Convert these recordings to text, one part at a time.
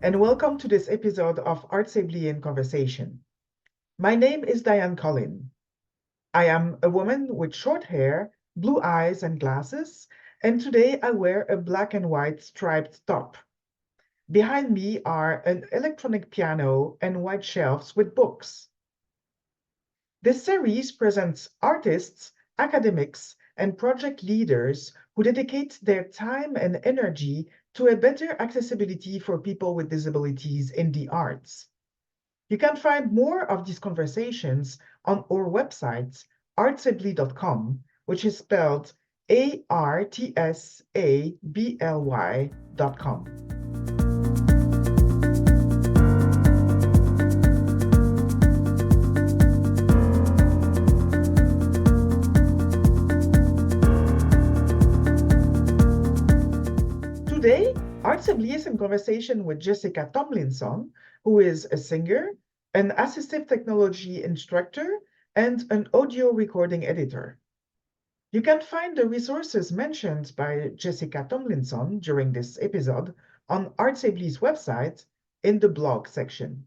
and welcome to this episode of Artsably in Conversation. My name is Diane Collin. I am a woman with short hair, blue eyes, and glasses, and today I wear a black and white striped top. Behind me are an electronic piano and white shelves with books. This series presents artists, academics, and project leaders who dedicate their time and energy to a better accessibility for people with disabilities in the arts. You can find more of these conversations on our website, artsably.com, which is spelled artsably.com. Today, Artsably is in conversation with Jessica Tomlinson, who is a singer, an assistive technology instructor, and an audio recording editor. You can find the resources mentioned by Jessica Tomlinson during this episode on Artsably's website in the blog section.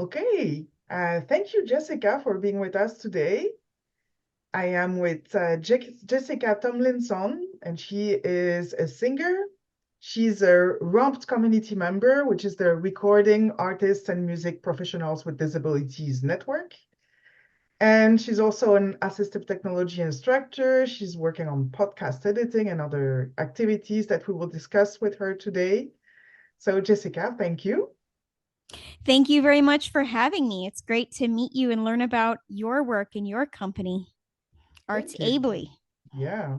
Okay, thank you, Jessica, for being with us today. I am with Jessica Tomlinson, and she is a singer. She's a ROMPT community member, which is the Recording Artists and Music Professionals with Disabilities Network. And she's also an assistive technology instructor. She's working on podcast editing and other activities that we will discuss with her today. So, Jessica, thank you. Thank you very much for having me. It's great to meet you and learn about your work and your company, Arts Thank you. Ably. Yeah,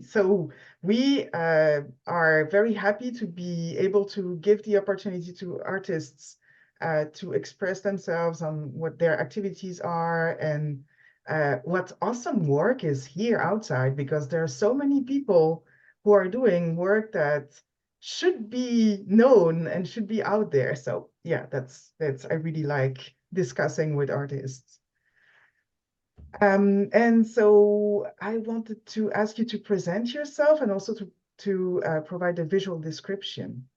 so we are very happy to be able to give the opportunity to artists to express themselves on what their activities are and what awesome work is here outside, because there are so many people who are doing work that should be known and should be out there. So yeah, that's I really like discussing with artists. And so I wanted to ask you to present yourself and also to provide a visual description.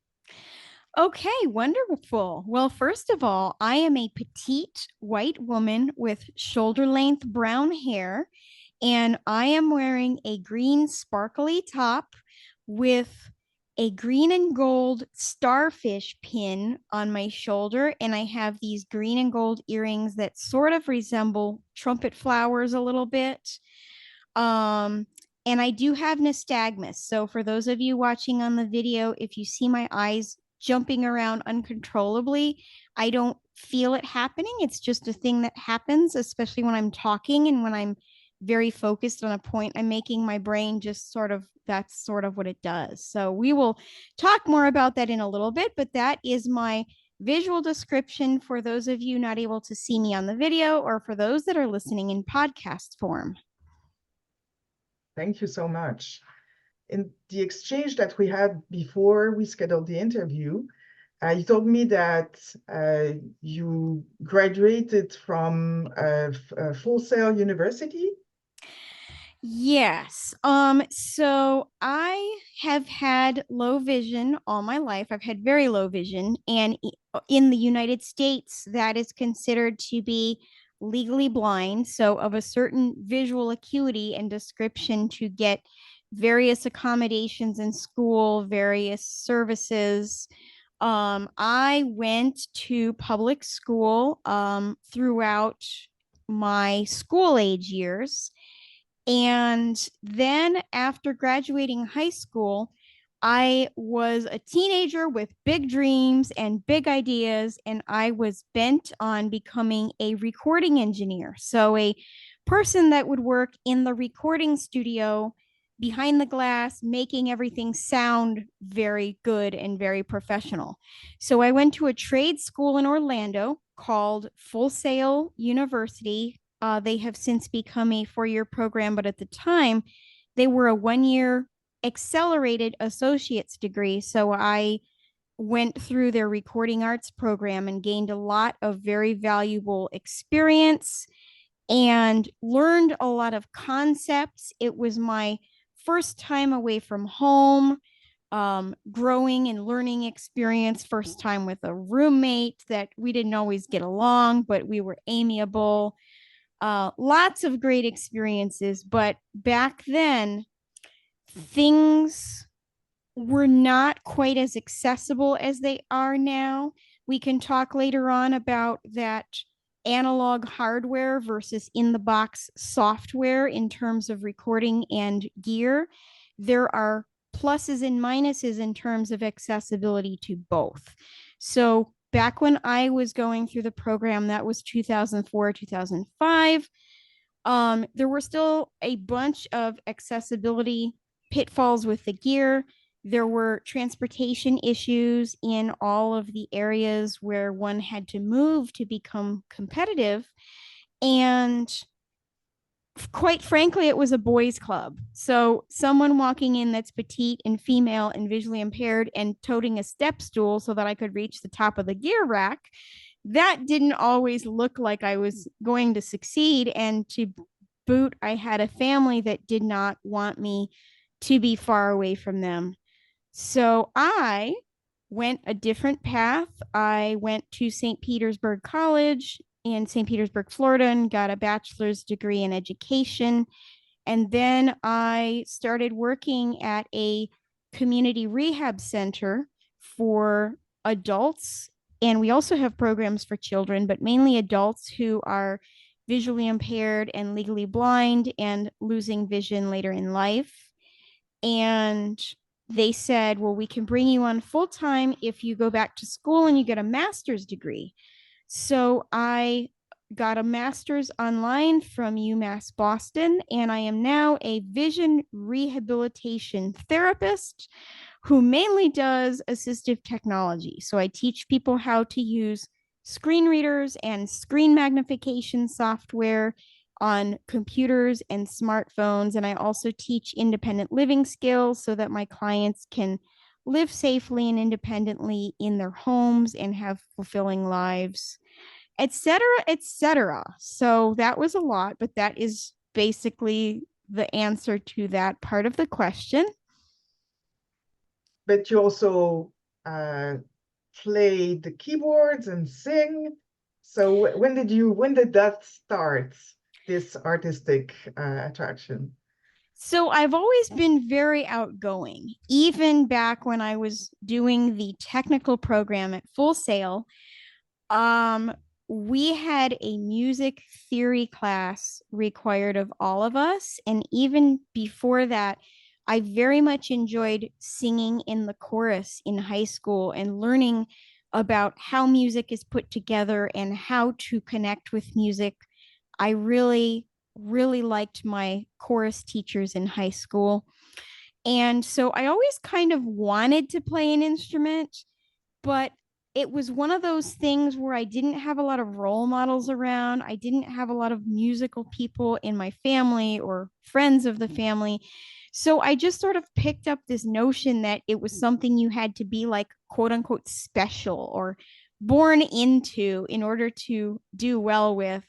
Okay, wonderful. Well, first of all, I am a petite white woman with shoulder length brown hair, and I am wearing a green sparkly top with a green and gold starfish pin on my shoulder. And I have these green and gold earrings that sort of resemble trumpet flowers a little bit. Um, and I do have nystagmus. So for those of you watching on the video, if you see my eyes jumping around uncontrollably, I don't feel it happening. It's just a thing that happens, especially when I'm talking and when I'm very focused on a point I'm making. My brain just that's sort of what it does. So we will talk more about that in a little bit, but that is my visual description for those of you not able to see me on the video or for those that are listening in podcast form. Thank you so much. In the exchange that we had before we scheduled the interview, you told me that you graduated from Full Sail University. Yes. So I have had low vision all my life. I've had very low vision, and in the United States, that is considered to be legally blind, so of a certain visual acuity and description to get various accommodations in school, various services. I went to public school throughout my school age years, and then after graduating high school, I was a teenager with big dreams and big ideas, and I was bent on becoming a recording engineer. So, a person that would work in the recording studio behind the glass, making everything sound very good and very professional. So, I went to a trade school in Orlando called Full Sail University. They have since become a 4-year program, but at the time, they were a 1-year accelerated associate's degree. So I went through their recording arts program and gained a lot of very valuable experience and learned a lot of concepts. It was my first time away from home, growing and learning experience, first time with a roommate that we didn't always get along, but we were amiable. Lots of great experiences. But back then, things were not quite as accessible as they are now. We can talk later on about that analog hardware versus in the box software in terms of recording and gear. There are pluses and minuses in terms of accessibility to both. So, back when I was going through the program, that was 2004, 2005. There were still a bunch of accessibility pitfalls with the gear. There were transportation issues in all of the areas where one had to move to become competitive. And quite frankly, it was a boys' club. So, someone walking in that's petite and female and visually impaired and toting a step stool so that I could reach the top of the gear rack, that didn't always look like I was going to succeed. And to boot, I had a family that did not want me to be far away from them. So I went a different path. I went to St. Petersburg College in St. Petersburg, Florida, and got a bachelor's degree in education. And then I started working at a community rehab center for adults. And we also have programs for children, but mainly adults who are visually impaired and legally blind and losing vision later in life. And they said, well, we can bring you on full time if you go back to school and you get a master's degree. So I got a master's online from UMass Boston, and I am now a vision rehabilitation therapist who mainly does assistive technology. So I teach people how to use screen readers and screen magnification software on computers and smartphones. And I also teach independent living skills so that my clients can live safely and independently in their homes and have fulfilling lives, etc., etc. So that was a lot, but that is basically the answer to that part of the question. But you also uh, play the keyboards and sing. So when did that start, this artistic attraction? So I've always been very outgoing, even back when I was doing the technical program at Full Sail. Um, we had a music theory class required of all of us. And even before that, I very much enjoyed singing in the chorus in high school and learning about how music is put together and how to connect with music. I really, really liked my chorus teachers in high school. And so I always kind of wanted to play an instrument, but it was one of those things where I didn't have a lot of role models around. I didn't have a lot of musical people in my family or friends of the family. So I just sort of picked up this notion that it was something you had to be like, quote unquote, special or born into in order to do well with.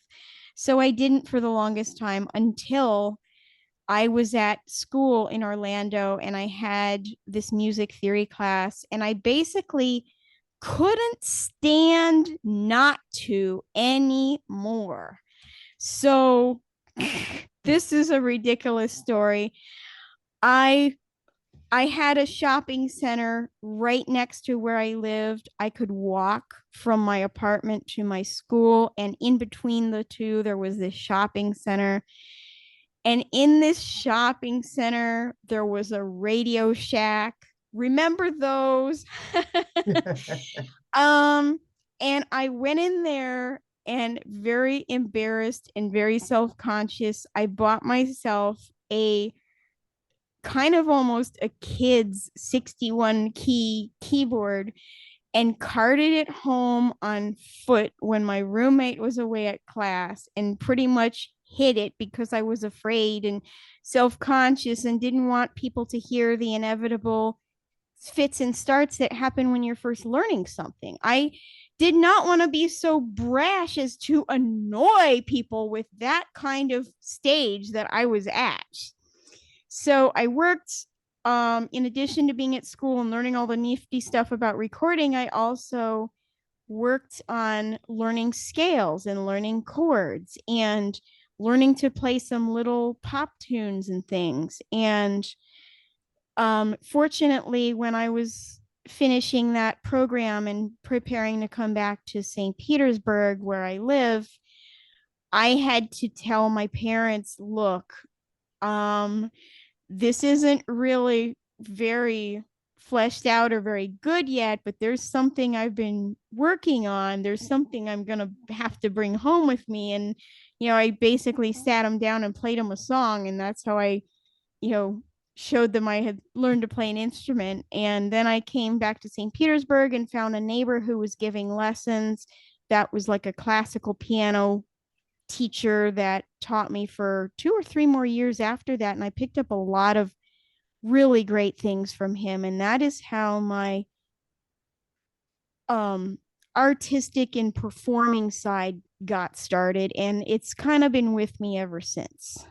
So I didn't for the longest time until I was at school in Orlando and I had this music theory class, and I basically couldn't stand not to anymore. So this is a ridiculous story. I I had a shopping center right next to where I lived. I could walk from my apartment to my school, and in between the two there was this shopping center. And in this shopping center, there was a Radio Shack. Remember those? um, and I went in there and very embarrassed and very self-conscious, I bought myself a kind of almost a kid's 61 key keyboard and carted it home on foot when my roommate was away at class, and pretty much hid it because I was afraid and self-conscious and didn't want people to hear the inevitable fits and starts that happen when you're first learning something. I did not want to be so brash as to annoy people with that kind of stage that I was at. So I worked, in addition to being at school and learning all the nifty stuff about recording, I also worked on learning scales and learning chords and learning to play some little pop tunes and things. And fortunately, when I was finishing that program and preparing to come back to St. Petersburg, where I live, I had to tell my parents, look, um, this isn't really very fleshed out or very good yet, but there's something I've been working on. There's something I'm going to have to bring home with me. And, I basically sat them down and played them a song. And that's how I, you know, showed them I had learned to play an instrument. And then I came back to St. Petersburg and found a neighbor who was giving lessons. That was like a classical piano teacher that taught me for 2 or 3 more years after that. And I picked up a lot of really great things from him. And that is how my artistic and performing side got started. And it's kind of been with me ever since.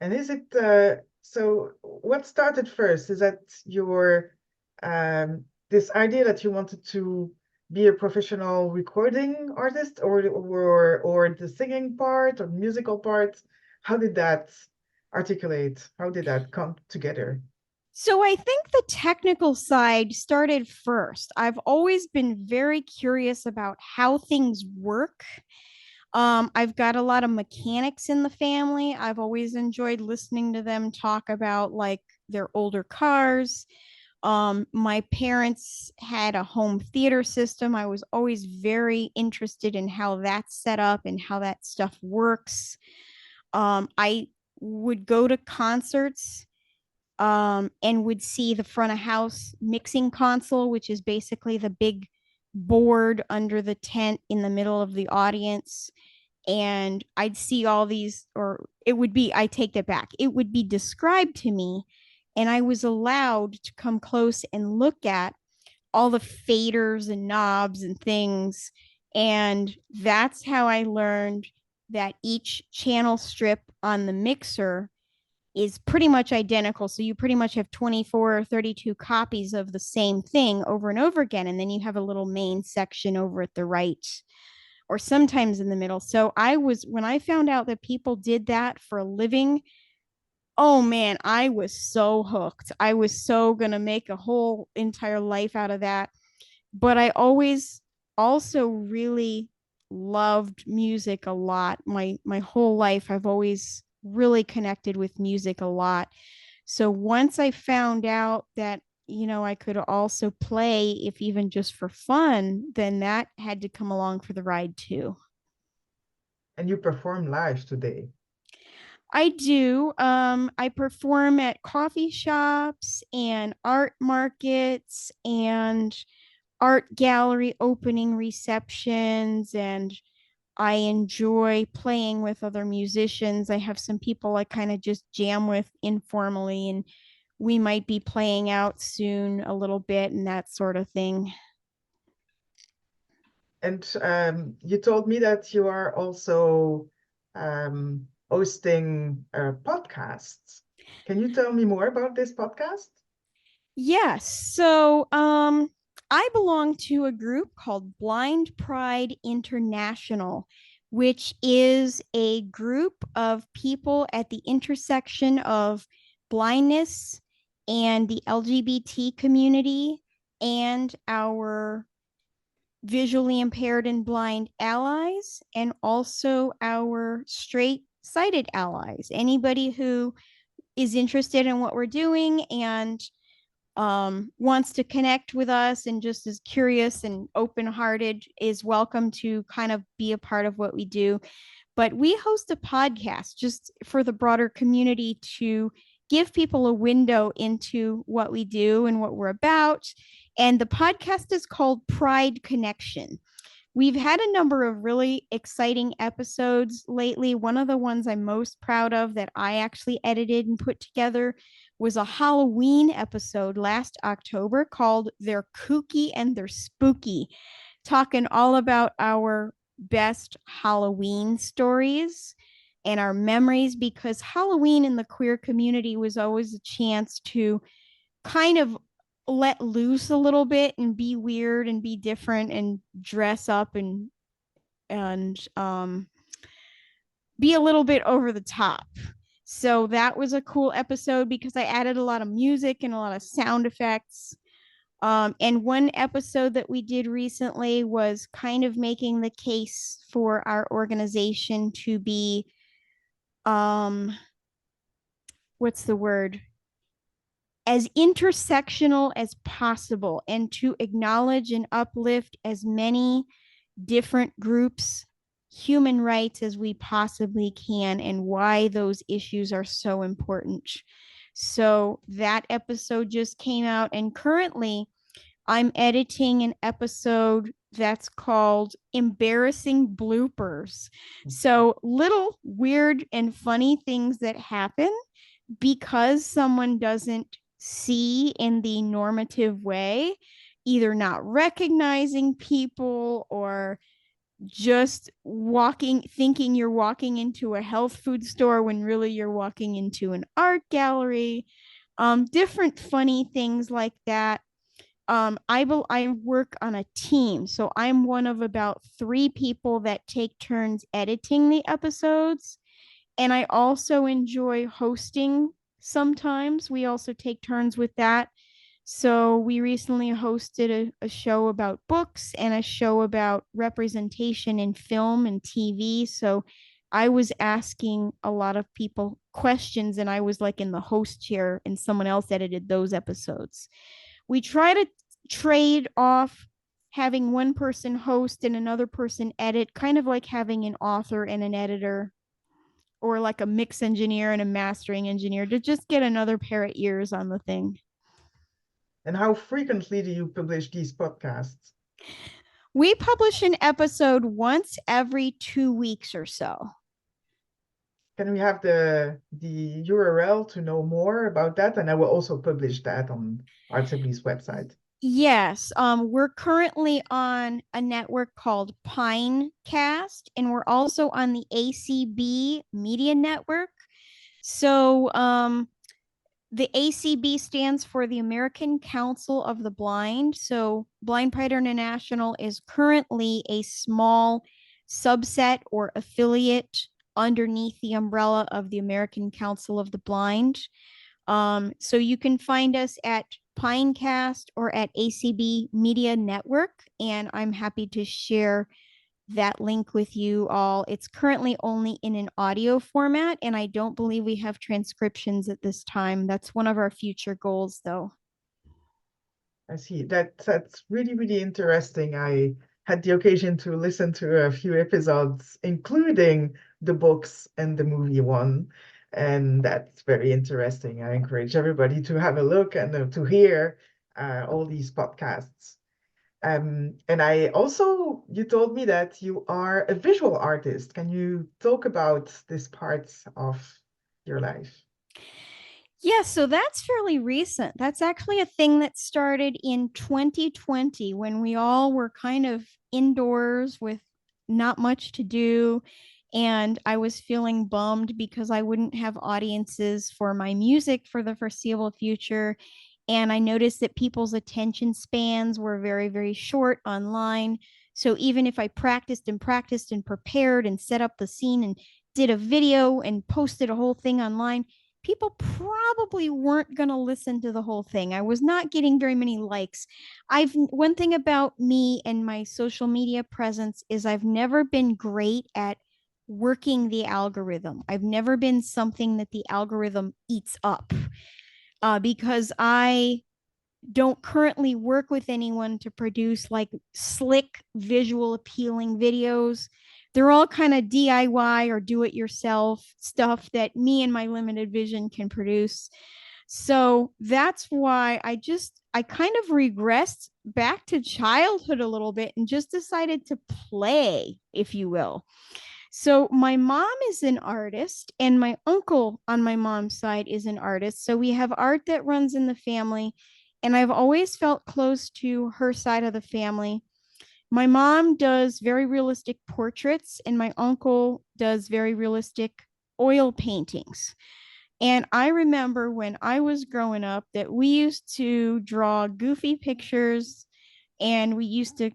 And is it so what started first? Is that your this idea that you wanted to be a professional recording artist, or the singing part or musical part? How did that articulate? How did that come together? So I think the technical side started first. I've always been very curious about how things work. I've got a lot of mechanics in the family. I've always enjoyed listening to them talk about like their older cars. My parents had a home theater system. I was always very interested in how that's set up and how that stuff works. I would go to concerts and would see the front of house mixing console, which is basically the big board under the tent in the middle of the audience. And I'd see all these, or it would be, I take that back, it would be described to me, and I was allowed to come close and look at all the faders and knobs and things. And that's how I learned that each channel strip on the mixer is pretty much identical. So you pretty much have 24 or 32 copies of the same thing over and over again. And then you have a little main section over at the right or sometimes in the middle. So when I found out that people did that for a living, oh man, I was so hooked. I was so going to make a whole entire life out of that. But I always also really loved music a lot. My whole life I've always really connected with music a lot. So once I found out that, I could also play if even just for fun, then that had to come along for the ride too. And you perform live today. I do. I perform at coffee shops and art markets and art gallery opening receptions, and I enjoy playing with other musicians. I have some people I kind of just jam with informally, and we might be playing out soon a little bit and that sort of thing. And you told me that you are also hosting podcasts. Can you tell me more about this podcast? Yes. So, I belong to a group called Blind Pride International, which is a group of people at the intersection of blindness and the LGBT community and our visually impaired and blind allies, and also our straight sighted allies. Anybody who is interested in what we're doing and wants to connect with us and just is curious and open hearted is welcome to kind of be a part of what we do. But we host a podcast just for the broader community to give people a window into what we do and what we're about. And the podcast is called Pride Connection. We've had a number of really exciting episodes lately. One of the ones I'm most proud of that I actually edited and put together was a Halloween episode last October called They're Kooky and They're Spooky, talking all about our best Halloween stories and our memories, because Halloween in the queer community was always a chance to kind of let loose a little bit and be weird and be different and dress up and be a little bit over the top. So that was a cool episode because I added a lot of music and a lot of sound effects. And one episode that we did recently was kind of making the case for our organization to be, what's the word? As intersectional as possible, and to acknowledge and uplift as many different groups' human rights as we possibly can, and why those issues are so important. So that episode just came out, and currently I'm editing an episode that's called Embarrassing Bloopers. So little weird and funny things that happen because someone doesn't see in the normative way, either not recognizing people or just thinking you're walking into a health food store when really you're walking into an art gallery. Different funny things like that. I work on a team, so I'm one of about 3 people that take turns editing the episodes, and I also enjoy hosting. Sometimes we also take turns with that. So we recently hosted a show about books and a show about representation in film and TV. So I was asking a lot of people questions, and I was like in the host chair, and someone else edited those episodes. We try to trade off having one person host and another person edit, kind of like having an author and an editor, or like a mix engineer and a mastering engineer, to just get another pair of ears on the thing. And how frequently do you publish these podcasts? We publish an episode once every 2 weeks or so. Can we have the URL to know more about that? And I will also publish that on Artsibly's website. Yes, we're currently on a network called Pinecast, and we're also on the ACB Media Network. So, the ACB stands for the American Council of the Blind. So, Blind Pride International is currently a small subset or affiliate underneath the umbrella of the American Council of the Blind. So you can find us at Pinecast or at ACB Media Network, and I'm happy to share that link with you all. It's currently only in an audio format, and I don't believe we have transcriptions at this time. That's one of our future goals, though. I see. That's really, really interesting. I had the occasion to listen to a few episodes, including the books and the movie one, and that's very interesting. I encourage everybody to have a look and to hear all these podcasts. And I also, you told me that you are a visual artist. Can you talk about this part of your life? Yeah, so that's fairly recent. That's actually a thing that started in 2020 when we all were kind of indoors with not much to do. And I was feeling bummed because I wouldn't have audiences for my music for the foreseeable future. And I noticed that people's attention spans were very, very short online. So even if I practiced and practiced and prepared and set up the scene and did a video and posted a whole thing online, people probably weren't going to listen to the whole thing. I was not getting very many likes. One thing about me and my social media presence is I've never been great at working the algorithm. I've never been something that the algorithm eats up, because I don't currently work with anyone to produce like slick, visual appealing videos. They're all kind of DIY or do it yourself stuff that me and my limited vision can produce. So that's why I kind of regressed back to childhood a little bit and just decided to play, if you will. So my mom is an artist, and my uncle on my mom's side is an artist. So we have art that runs in the family, and I've always felt close to her side of the family. My mom does very realistic portraits, and my uncle does very realistic oil paintings. And I remember when I was growing up that we used to draw goofy pictures, and we used to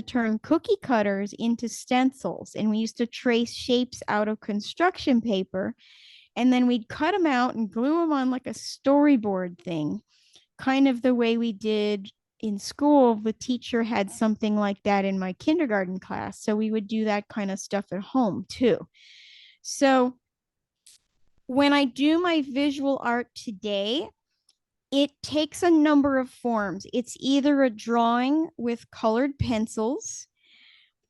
turn cookie cutters into stencils, and we used to trace shapes out of construction paper, and then we'd cut them out and glue them on like a storyboard thing, kind of the way we did in school. The teacher had something like that in my kindergarten class, so we would do that kind of stuff at home too. So when I do my visual art today, it takes a number of forms. It's either a drawing with colored pencils,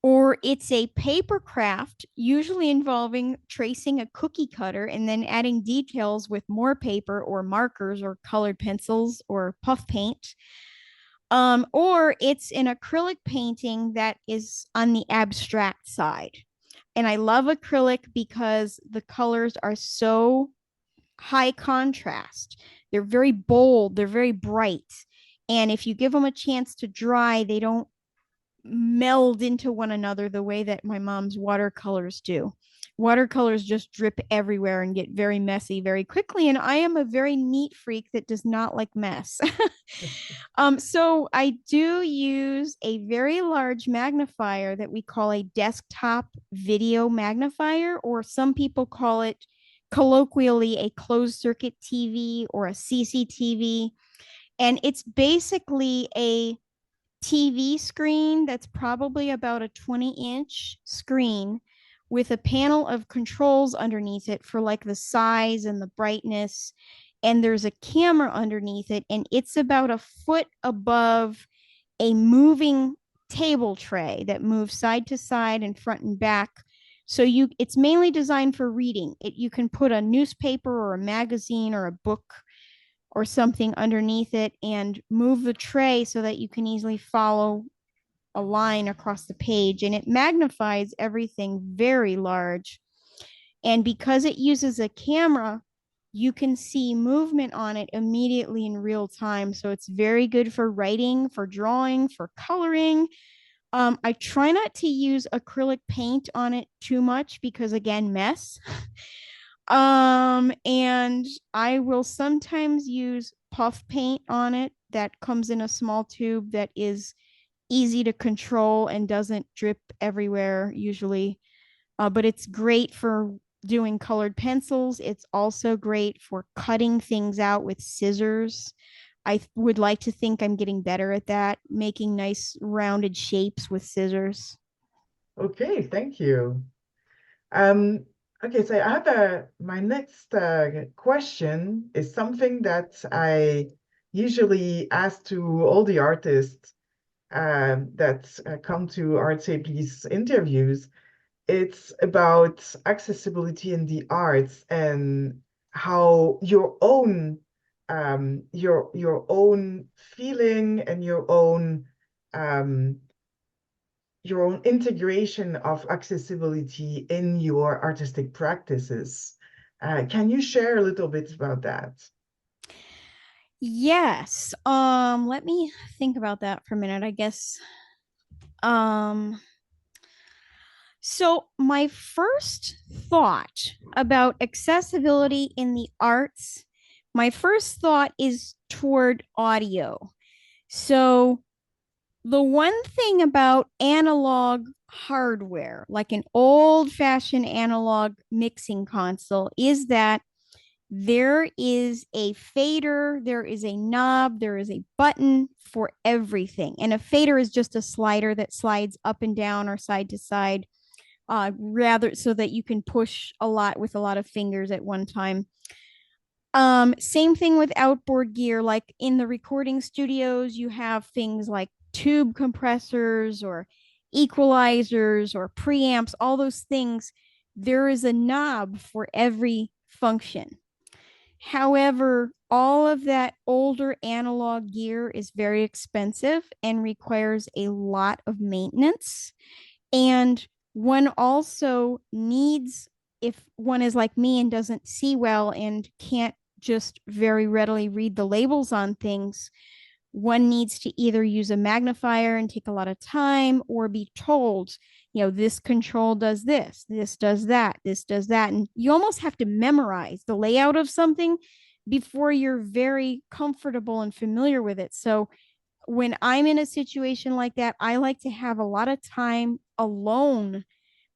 or it's a paper craft, usually involving tracing a cookie cutter and then adding details with more paper or markers or colored pencils or puff paint. Or it's an acrylic painting that is on the abstract side. And I love acrylic because the colors are so high contrast. They're very bold, they're very bright. And if you give them a chance to dry, they don't meld into one another the way that my mom's watercolors do. watercolors just drip everywhere and get very messy very quickly. And I am a very neat freak that does not like mess. So I do use a very large magnifier that we call a desktop video magnifier, or some people call it colloquially a closed circuit TV or a CCTV. And it's basically a TV screen that's probably about a 20-inch screen with a panel of controls underneath it for like the size and the brightness. And there's a camera underneath it, and it's about a foot above a moving table tray that moves side to side and front and back. So it's mainly designed for reading. You can put a newspaper or a magazine or a book or something underneath it and move the tray so that you can easily follow a line across the page, and it magnifies everything very large. And because it uses a camera, you can see movement on it immediately in real time. So it's very good for writing, for drawing, for coloring. I try not to use acrylic paint on it too much because, again, mess. And I will sometimes use puff paint on it that comes in a small tube that is easy to control and doesn't drip everywhere usually. But it's great for doing colored pencils. It's also great for cutting things out with scissors. I would like to think I'm getting better at that, making nice rounded shapes with scissors. Okay, thank you. Okay, so I have my next question is something that I usually ask to all the artists that come to ArtSafely's interviews. It's about accessibility in the arts and how your own feeling and um, your own integration of accessibility in your artistic practices. Can you share a little bit about that? Yes. Let me think about that for a minute, I guess. Um, so my first thought about accessibility in the arts, my first thought is toward audio. So the one thing about analog hardware, like an old-fashioned analog mixing console, is that there is a fader, there is a knob, there is a button for everything. And a fader is just a slider that slides up and down or side to side, rather so that you can push a lot with a lot of fingers at one time. Same thing with outboard gear. Like in the recording studios, you have things like tube compressors or equalizers or preamps, all those things. There is a knob for every function. However, all of that older analog gear is very expensive and requires a lot of maintenance. And one also needs, if one is like me and doesn't see well and can't just very readily read the labels on things, one needs to either use a magnifier and take a lot of time, or be told, this control does this, this does that, this does that. And you almost have to memorize the layout of something before you're very comfortable and familiar with it. So when I'm in a situation like that, I like to have a lot of time alone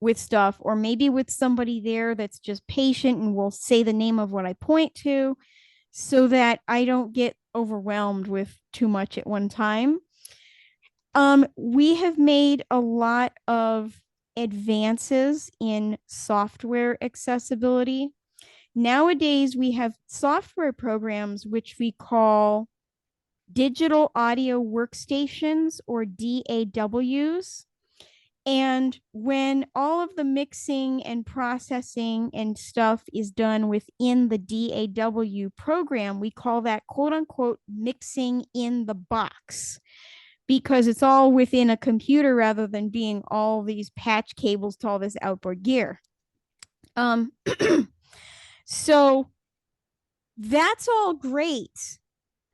with stuff, or maybe with somebody there that's just patient and will say the name of what I point to, so that I don't get overwhelmed with too much at one time. We have made a lot of advances in software accessibility. Nowadays, we have software programs which we call digital audio workstations, or DAWs. And when all of the mixing and processing and stuff is done within the DAW program, we call that quote unquote mixing in the box, because it's all within a computer rather than being all these patch cables to all this outboard gear. So that's all great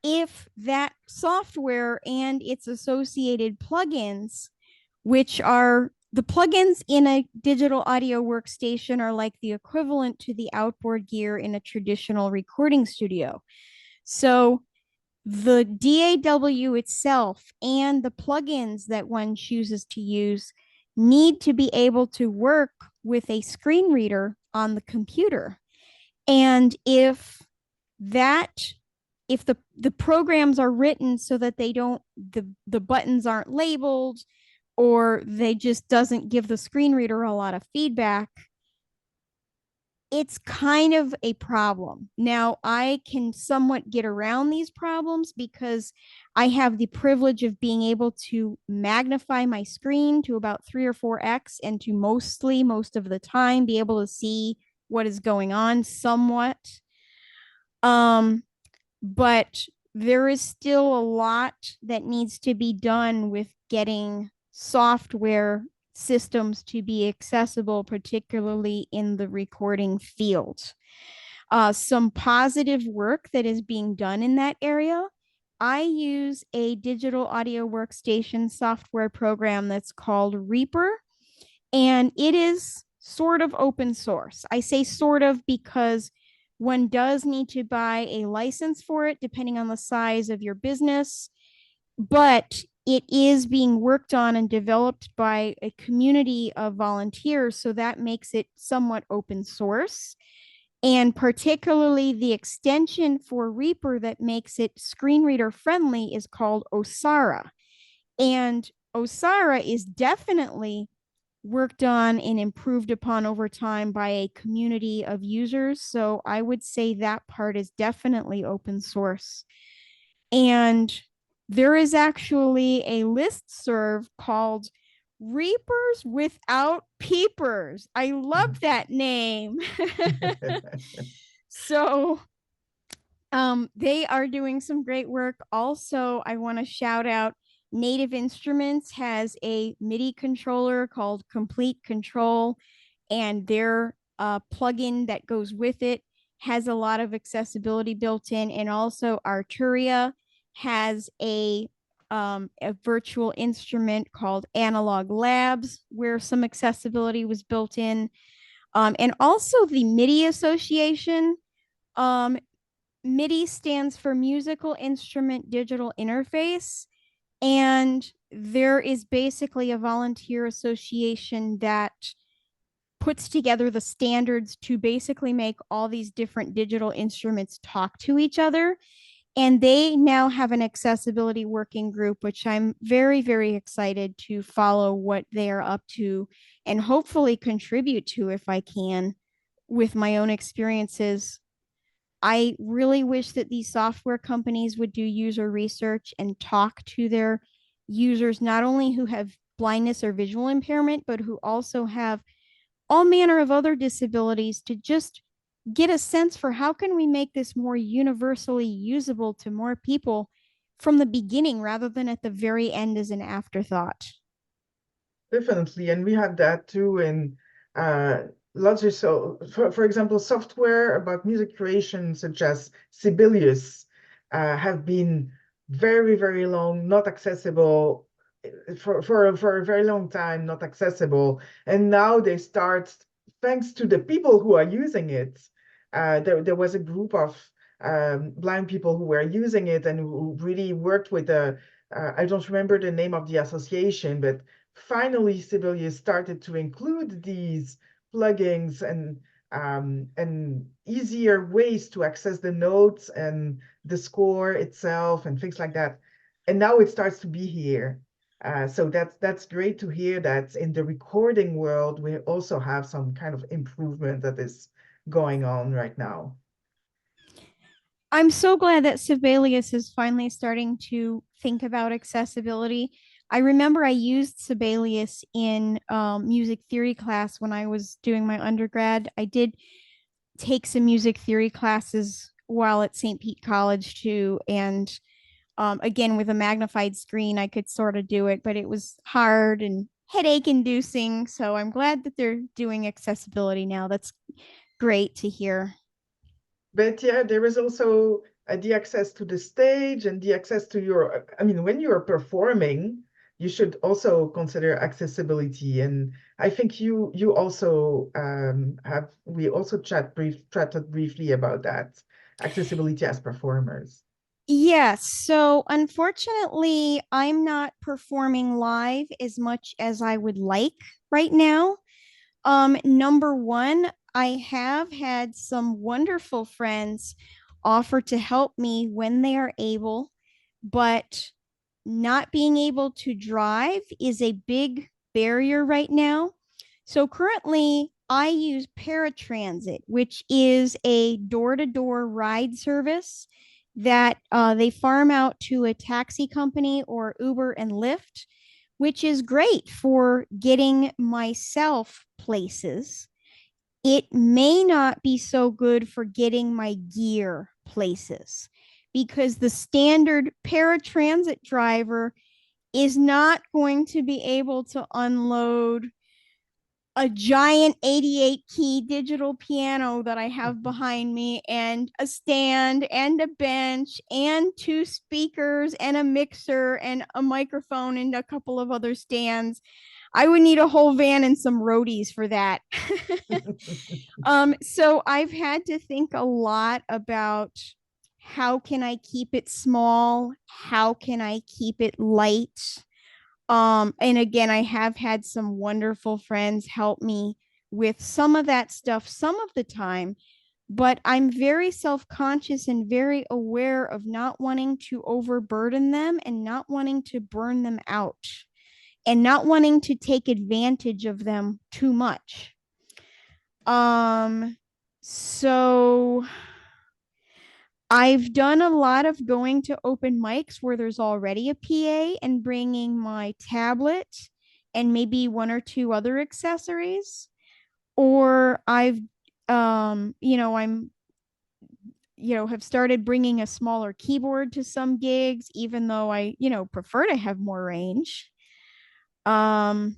if that software and its associated plugins, which are the plugins in a digital audio workstation are like the equivalent to the outboard gear in a traditional recording studio. So the DAW itself and the plugins that one chooses to use need to be able to work with a screen reader on the computer. And that if the programs are written so that they don't the buttons aren't labeled, or they just doesn't give the screen reader a lot of feedback, it's kind of a problem. Now, I can somewhat get around these problems because I have the privilege of being able to magnify my screen to about 3 or 4x and to most of the time be able to see what is going on somewhat. But there is still a lot that needs to be done with getting software systems to be accessible, particularly in the recording field. Some positive work that is being done in that area. I use a digital audio workstation software program that's called Reaper, and it is sort of open source. I say sort of because one does need to buy a license for it, depending on the size of your business, but it is being worked on and developed by a community of volunteers. So that makes it somewhat open source. And particularly the extension for Reaper that makes it screen reader friendly is called Osara. And Osara is definitely worked on and improved upon over time by a community of users. So I would say that part is definitely open source. And there is actually a listserv called Reapers Without Peepers. I love that name. So they are doing some great work. Also, I want to shout out Native Instruments has a MIDI controller called Complete Control, and their plugin that goes with it has a lot of accessibility built in. And also, Arturia has a virtual instrument called Analog Labs, where some accessibility was built in. And also, the MIDI Association. MIDI stands for Musical Instrument Digital Interface. And there is basically a volunteer association that puts together the standards to basically make all these different digital instruments talk to each other. And they now have an accessibility working group, which I'm very, very excited to follow what they are up to and hopefully contribute to if I can with my own experiences. I really wish that these software companies would do user research and talk to their users, not only who have blindness or visual impairment, but who also have all manner of other disabilities, to just get a sense for how can we make this more universally usable to more people from the beginning rather than at the very end as an afterthought. Definitely, and we have that too in Logic. So, for example, software about music creation, such as Sibelius, have been very, very long, not accessible for a very long time, not accessible. And now they start, thanks to the people who are using it. There was a group of blind people who were using it and who really worked with I don't remember the name of the association, but finally Sibelius started to include these plugins and easier ways to access the notes and the score itself and things like that. And now it starts to be here. So that's great to hear that in the recording world, we also have some kind of improvement that is going on right now. I'm so glad that Sibelius is finally starting to think about accessibility. I remember I used Sibelius in music theory class when I was doing my undergrad. I did take some music theory classes while at St. Pete College too. And again, with a magnified screen, I could sort of do it, but it was hard and headache inducing. So I'm glad that they're doing accessibility now. That's great to hear. But yeah, there is also the access to the stage and the access to your, I mean, when you're performing, you should also consider accessibility. And I think you also have we also chatted briefly about that accessibility as performers. Yes. So unfortunately, I'm not performing live as much as I would like right now. Number one, I have had some wonderful friends offer to help me when they are able, but not being able to drive is a big barrier right now. So currently, I use Paratransit, which is a door to door ride service that they farm out to a taxi company or Uber and Lyft, which is great for getting myself places. It may not be so good for getting my gear places because the standard paratransit driver is not going to be able to unload a giant 88 key digital piano that I have behind me, and a stand and a bench and two speakers and a mixer and a microphone and a couple of other stands. I would need a whole van and some roadies for that. So I've had to think a lot about how can I keep it small? How can I keep it light? And again, I have had some wonderful friends help me with some of that stuff some of the time, but I'm very self-conscious and very aware of not wanting to overburden them and not wanting to burn them out and not wanting to take advantage of them too much. Um, so I've done a lot of going to open mics where there's already a PA and bringing my tablet and maybe one or two other accessories. Or I'm have started bringing a smaller keyboard to some gigs, even though I, prefer to have more range. Um,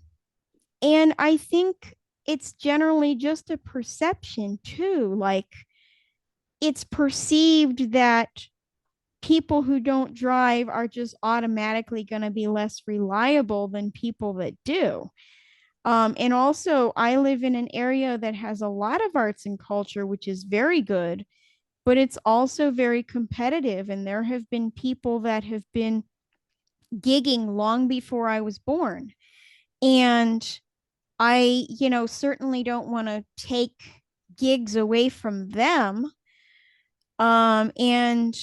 and I think it's generally just a perception too. Like, it's perceived that people who don't drive are just automatically going to be less reliable than people that do. And also, I live in an area that has a lot of arts and culture, which is very good, but it's also very competitive. And there have been people that have been gigging long before I was born. And I, certainly don't want to take gigs away from them. And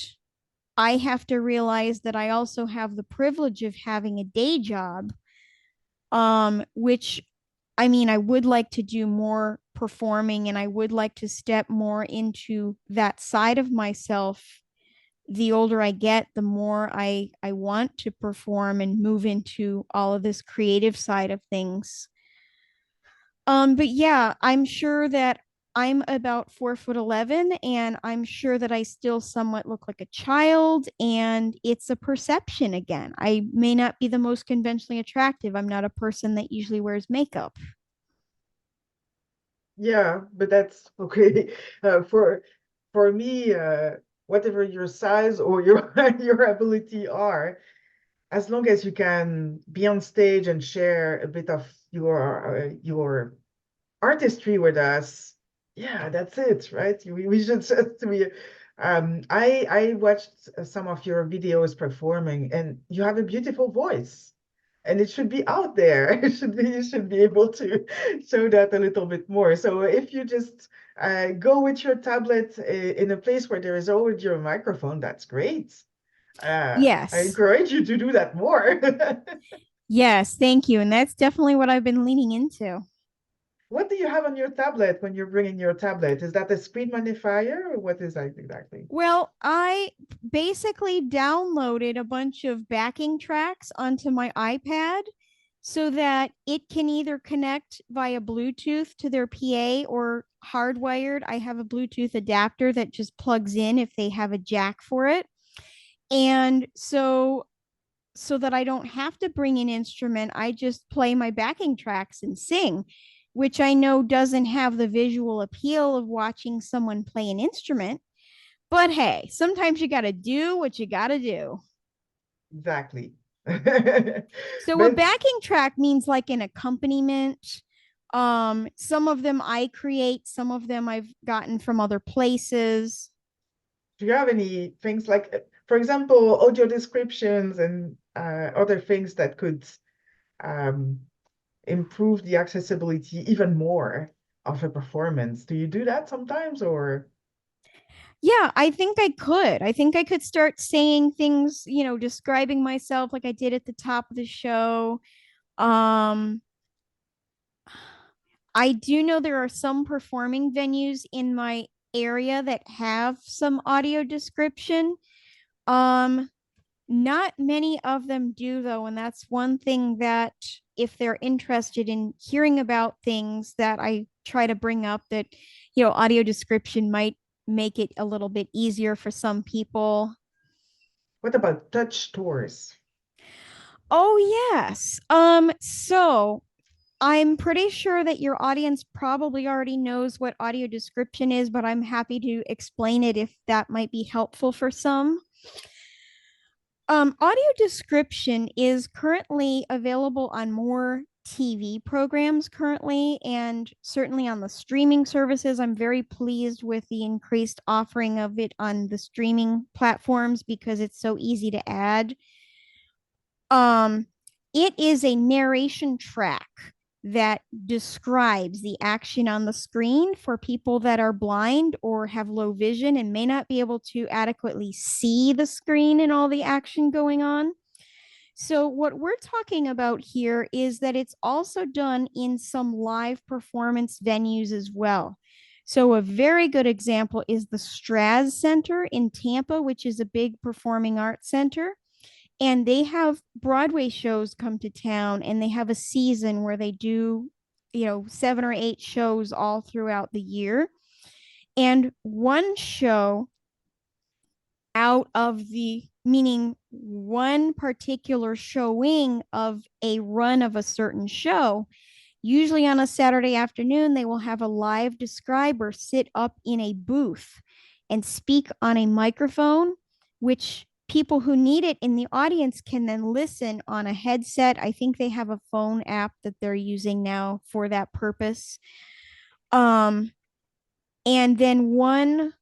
I have to realize that I also have the privilege of having a day job, which I mean, I would like to do more performing and I would like to step more into that side of myself. The older I get, the more I want to perform and move into all of this creative side of things. But yeah, I'm sure that I'm about 4'11", and I'm sure that I still somewhat look like a child, and it's a perception again. I may not be the most conventionally attractive. I'm not a person that usually wears makeup. Yeah, but that's okay. For me, whatever your size or your your ability are, as long as you can be on stage and share a bit of your artistry with us, yeah, that's it, right? We should just I watched some of your videos performing, and you have a beautiful voice, and it should be out there. It should be you should be able to show that a little bit more. So if you just go with your tablet in a place where there is already your microphone, that's great. I Yes. encourage you to do that more. Yes, thank you. And that's definitely what I've been leaning into. What do you have on your tablet when you're bringing your tablet? Is that a screen magnifier or what is that exactly? Well, I basically downloaded a bunch of backing tracks onto my iPad so that it can either connect via Bluetooth to their PA or hardwired. I have a Bluetooth adapter that just plugs in if they have a jack for it. And so that I don't have to bring an instrument, I just play my backing tracks and sing, which I know doesn't have the visual appeal of watching someone play an instrument. But hey, sometimes you got to do what you got to do. Exactly. So a But backing track means like an accompaniment. Some of them I create, some of them I've gotten from other places. do you have any things like, for example, audio descriptions and other things that could um, improve the accessibility even more of a performance? Do you do that sometimes, or Yeah, I think I could. I think I could start saying things, describing myself like I did at the top of the show. Um, I do know there are some performing venues in my area that have some audio description. Um, Not many of them do, though, and that's one thing that if they're interested in hearing about things that I try to bring up, that audio description might make it a little bit easier for some people. what about touch tours? Oh, yes. So I'm pretty sure that your audience probably already knows what audio description is, but I'm happy to explain it if that might be helpful for some. Audio description is currently available on more TV programs currently, and certainly on the streaming services. I'm very pleased with the increased offering of it on the streaming platforms because it's so easy to add. Um, it is a narration track that describes the action on the screen for people that are blind or have low vision and may not be able to adequately see the screen and all the action going on. So, what we're talking about here is that it's also done in some live performance venues as well. So, a very good example is the Straz Center in Tampa, which is a big performing arts center. And they have Broadway shows come to town, and they have a season where they do, 7 or 8 shows all throughout the year. And one show out of the meaning one particular showing of a run of a certain show, usually on a Saturday afternoon, they will have a live describer sit up in a booth and speak on a microphone, which people who need it in the audience can then listen on a headset. I think they have a phone app that they're using now for that purpose. Um, and then one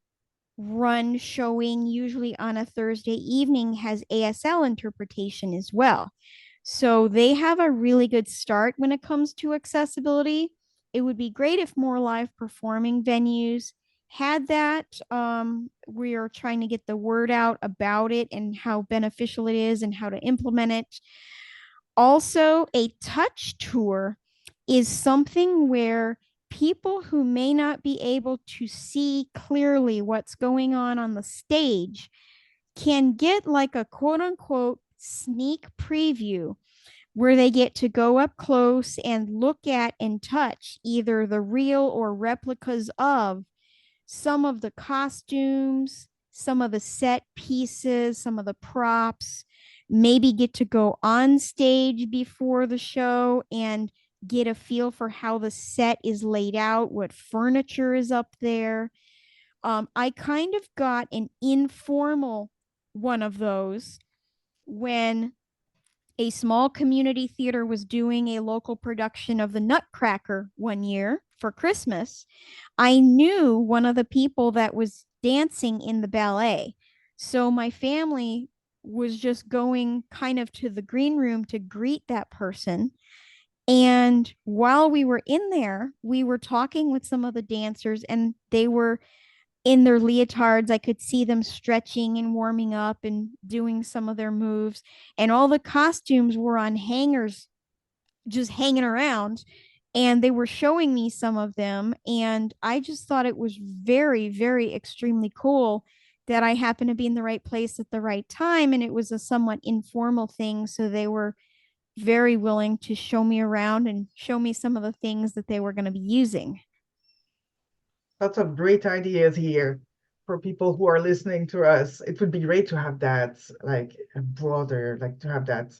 run showing, usually on a Thursday evening, has ASL interpretation as well. So they have a really good start when it comes to accessibility. It would be great if more live performing venues had that. We are trying to get the word out about it and how beneficial it is and how to implement it. Also, a touch tour is something where people who may not be able to see clearly what's going on the stage can get like a quote unquote sneak preview where they get to go up close and look at and touch either the real or replicas of some of the costumes, some of the set pieces, some of the props, maybe get to go on stage before the show and get a feel for how the set is laid out, what furniture is up there. I kind of got an informal one of those when a small community theater was doing a local production of the Nutcracker one year for Christmas. I knew one of the people that was dancing in the ballet. So my family was just going kind of to the green room to greet that person. And while we were in there, we were talking with some of the dancers, and they were in their leotards. I could see them stretching and warming up and doing some of their moves. And all the costumes were on hangers, just hanging around. And they were showing me some of them. And I just thought it was very, very extremely cool that I happened to be in the right place at the right time. And it was a somewhat informal thing. So they were very willing to show me around and show me some of the things that they were going to be using. Lots of great ideas here for people who are listening to us. It would be great to have that, like a broader, like to have that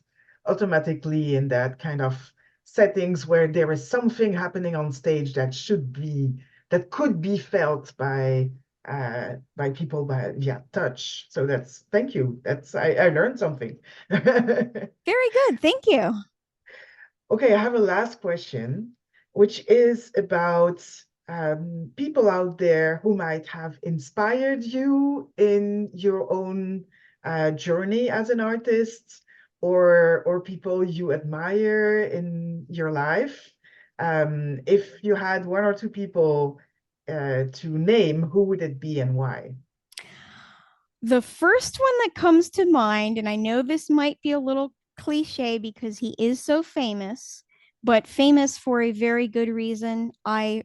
automatically in that kind of settings where there is something happening on stage that should be, that could be felt by by people via touch. So thank you. I learned something. Very good. Thank you. Okay, I have a last question, which is about people out there who might have inspired you in your own journey as an artist, or people you admire in your life. If you had one or two people to name, who would it be and why? The first one that comes to mind, and I know this might be a little cliche because he is so famous, but famous for a very good reason. I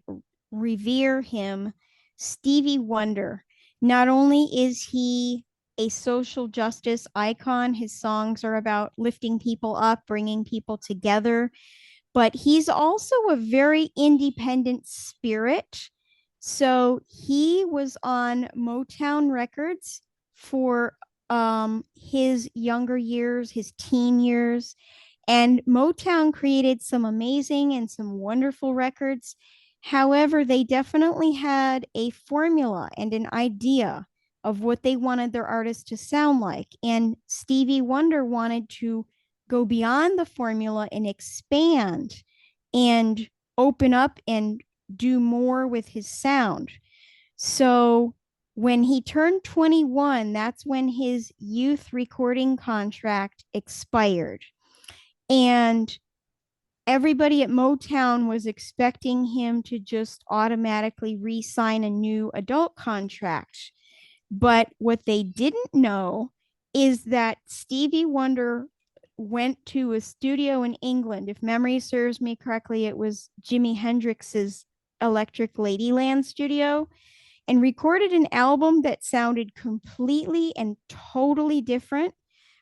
revere him, Stevie Wonder. Not only is he a social justice icon, his songs are about lifting people up, bringing people together, but he's also a very independent spirit. So he was on Motown Records for his younger years, his teen years. And Motown created some amazing and some wonderful records. However, they definitely had a formula and an idea of what they wanted their artists to sound like. And Stevie Wonder wanted to go beyond the formula and expand and open up and do more with his sound. So when he turned 21, that's when his youth recording contract expired. And everybody at Motown was expecting him to just automatically re sign a new adult contract. But what they didn't know is that Stevie Wonder went to a studio in England. If memory serves me correctly, it was Jimi Hendrix's Electric Ladyland studio, and recorded an album that sounded completely and totally different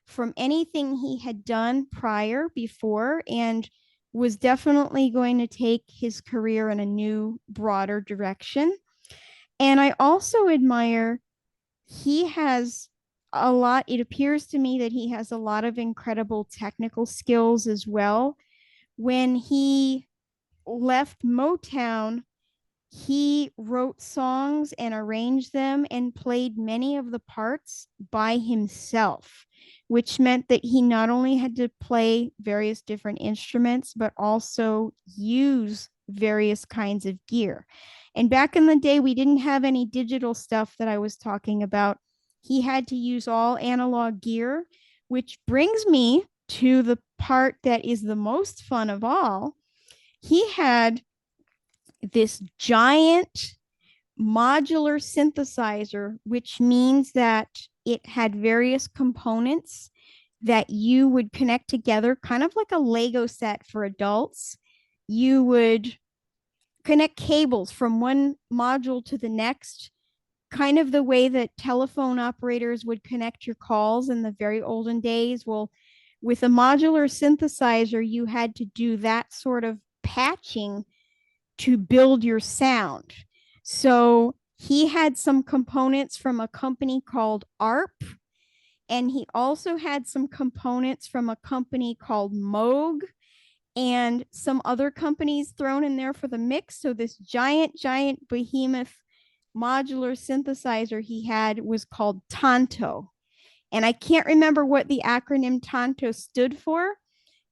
from anything he had done prior before, and was definitely going to take his career in a new, broader direction. And I also admire, he has a lot, it appears to me that he has a lot of incredible technical skills as well. When he left Motown, he wrote songs and arranged them and played many of the parts by himself, which meant that he not only had to play various different instruments, but also use various kinds of gear. And back in the day, we didn't have any digital stuff that I was talking about. He had to use all analog gear, which brings me to the part that is the most fun of all. He had this giant modular synthesizer, which means that it had various components that you would connect together, kind of like a Lego set for adults. You would connect cables from one module to the next, kind of the way that telephone operators would connect your calls in the very olden days. Well, with a modular synthesizer, you had to do that sort of patching to build your sound. So he had some components from a company called ARP, and he also had some components from a company called Moog, and some other companies thrown in there for the mix. So this giant behemoth modular synthesizer he had was called Tonto. And I can't remember what the acronym Tonto stood for,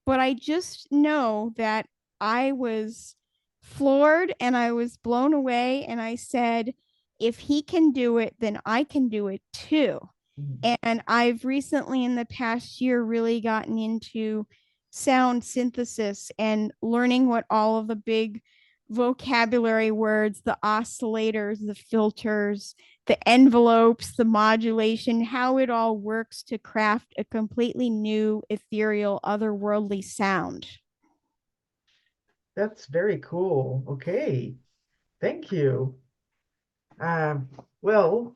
but I just know that I was floored and I was blown away. And I said, if he can do it, then I can do it too. And I've recently, in the past year, really gotten into sound synthesis and learning what all of the big vocabulary words, the oscillators, the filters, the envelopes, the modulation, how it all works to craft a completely new, ethereal, otherworldly sound. That's very cool. Okay, thank you. Um, well,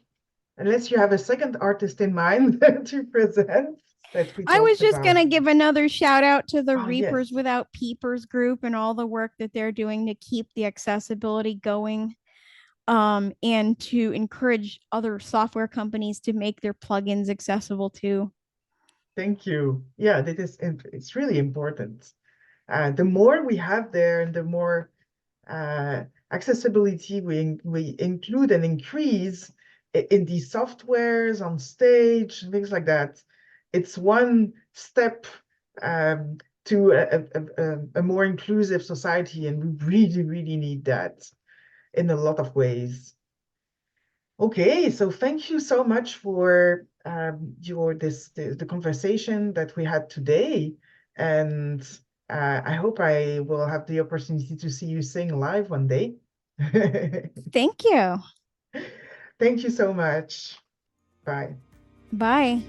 unless you have a second artist in mind to present that we I was talked just going about. to give another shout out to the Oh, yes. Reapers Without Peepers group and all the work that they're doing to keep the accessibility going, and to encourage other software companies to make their plugins accessible too. Thank you. Yeah, it's really important. The more we have there and the more accessibility we include and increase, in these softwares, on stage, things like that. It's one step to a more inclusive society, and we really, really need that in a lot of ways. Okay, so thank you so much for the conversation that we had today, and I hope I will have the opportunity to see you sing live one day. Thank you. Thank you so much. Bye. Bye.